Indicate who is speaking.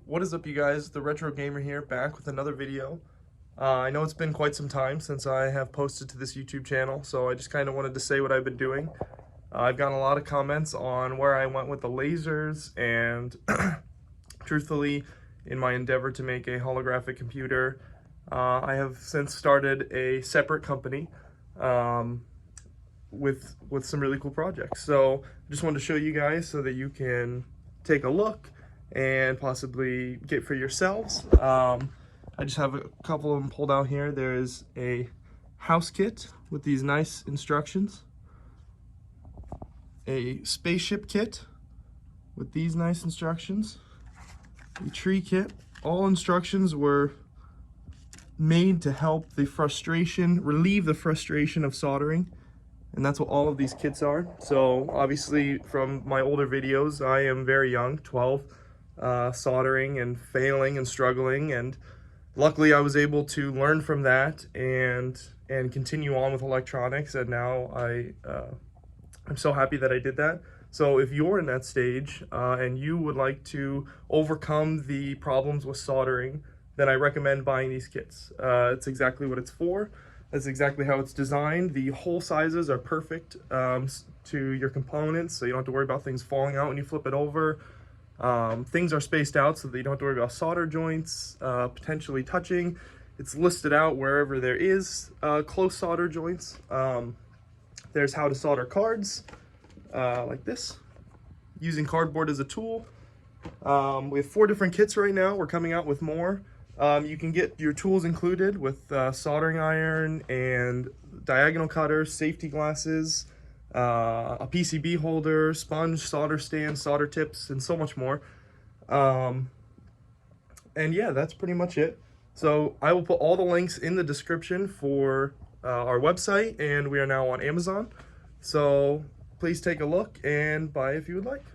Speaker 1: What is up, you guys? The Retro Gamer here, back with another video. I know it's been quite some time since I have posted to this YouTube channel, so I just kind of wanted to say what I've been doing. I've gotten a lot of comments on where I went with the lasers, and truthfully, in my endeavor to make a holographic computer, I have since started a separate company with some really cool projects. So I just wanted to show you guys so that you can take a look and possibly get for yourselves. I just have a couple of them pulled out here. There's a house kit with these nice instructions, a spaceship kit with these nice instructions, a tree kit. All instructions were made to help relieve the frustration of soldering, and that's what all of these kits are. So obviously from my older videos, I am very young, 12, soldering and failing and struggling, and luckily I was able to learn from that and continue on with electronics, and now I'm so happy that I did that. So if you're in that stage and you would like to overcome the problems with soldering, then I recommend buying these kits. It's exactly what it's for. That's exactly how it's designed. The hole sizes are perfect to your components, so you don't have to worry about things falling out when you flip it over. Things are spaced out so that you don't have to worry about solder joints potentially touching. It's listed out wherever there is close solder joints. There's how to solder cards like this, using cardboard as a tool. We have 4 different kits right now. We're coming out with more. You can get your tools included with soldering iron and diagonal cutters, safety glasses, a PCB holder, sponge, solder stand, solder tips, and so much more. And yeah, that's pretty much it. So I will put all the links in the description for our website, and we are now on Amazon. So please take a look and buy if you would like.